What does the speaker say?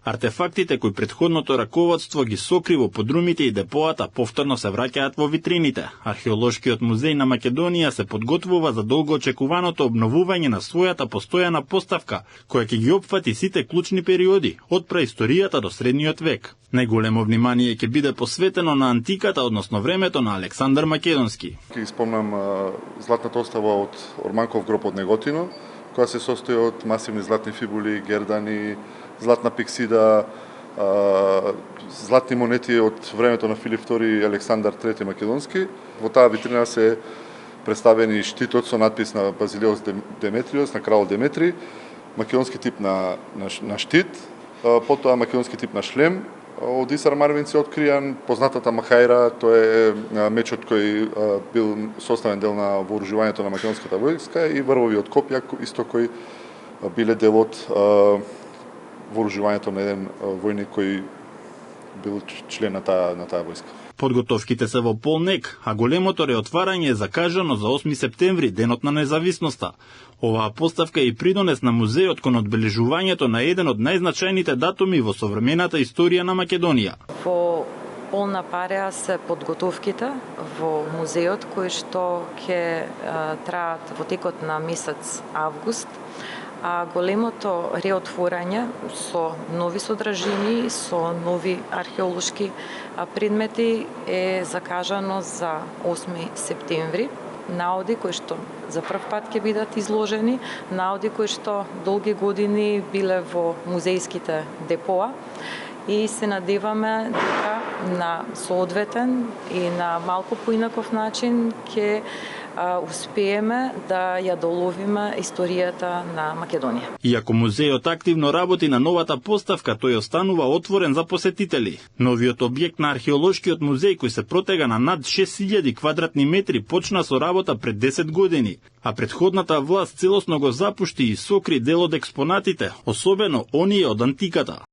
Артефактите кои претходното раководство ги сокри во подрумите и депоата повторно се враќаат во витрините. Археолошкиот музеј на Македонија се подготвува за долгоочекуваното обновување на својата постојана поставка, која ќе ги опфати сите клучни периоди, од праисторијата до средниот век. Најголемо внимание ќе биде посветено на антиката, односно времето на Александар Македонски. Ќе спомнам златната остава од Орманков гроб од Неготино, која се состои од масивни златни фибули, гердани, златна пиксида, златни монети од времето на Филип II и Александар III Македонски. Во таа витрина се представени штитот со надпис на Базилеос Деметриос, на крал Деметри, македонски тип на штит, потоа македонски тип на шлем, од Исар Марвин се откријан познатата махајра, тоа е мечот кој бил составен дел на вооружувањето на македонската војска, и врвовиот копја, исто кој биле дел од вооружувањето на еден војник кој бил член на таа војска. Подготовките се во полнек, а големото реотварање е закажано за 8 септември, денот на независноста. Оваа поставка и придонес на музеот кон одбележувањето на еден од најзначајните датуми во современата историја на Македонија. Во полна пареа се подготовките во музеот кои што ќе траат во текот на месец август. А големото реотворање со нови содржини, со нови археолошки предмети е закажано за 8 септември. Наоди кои што за прв пат ќе бидат изложени, наоди кои што долги години биле во музејските депоа, и се надеваме дека на соодветен и на малку поинаков начин ќе успееме да ја доловиме историјата на Македонија. Иако музејот активно работи на новата поставка, тој останува отворен за посетители. Новиот објект на археолошкиот музеј, кој се протега на над 6000 квадратни метри, почна со работа пред 10 години, а претходната власт целосно го запушти и сокри дел од експонатите, особено оние од антиката.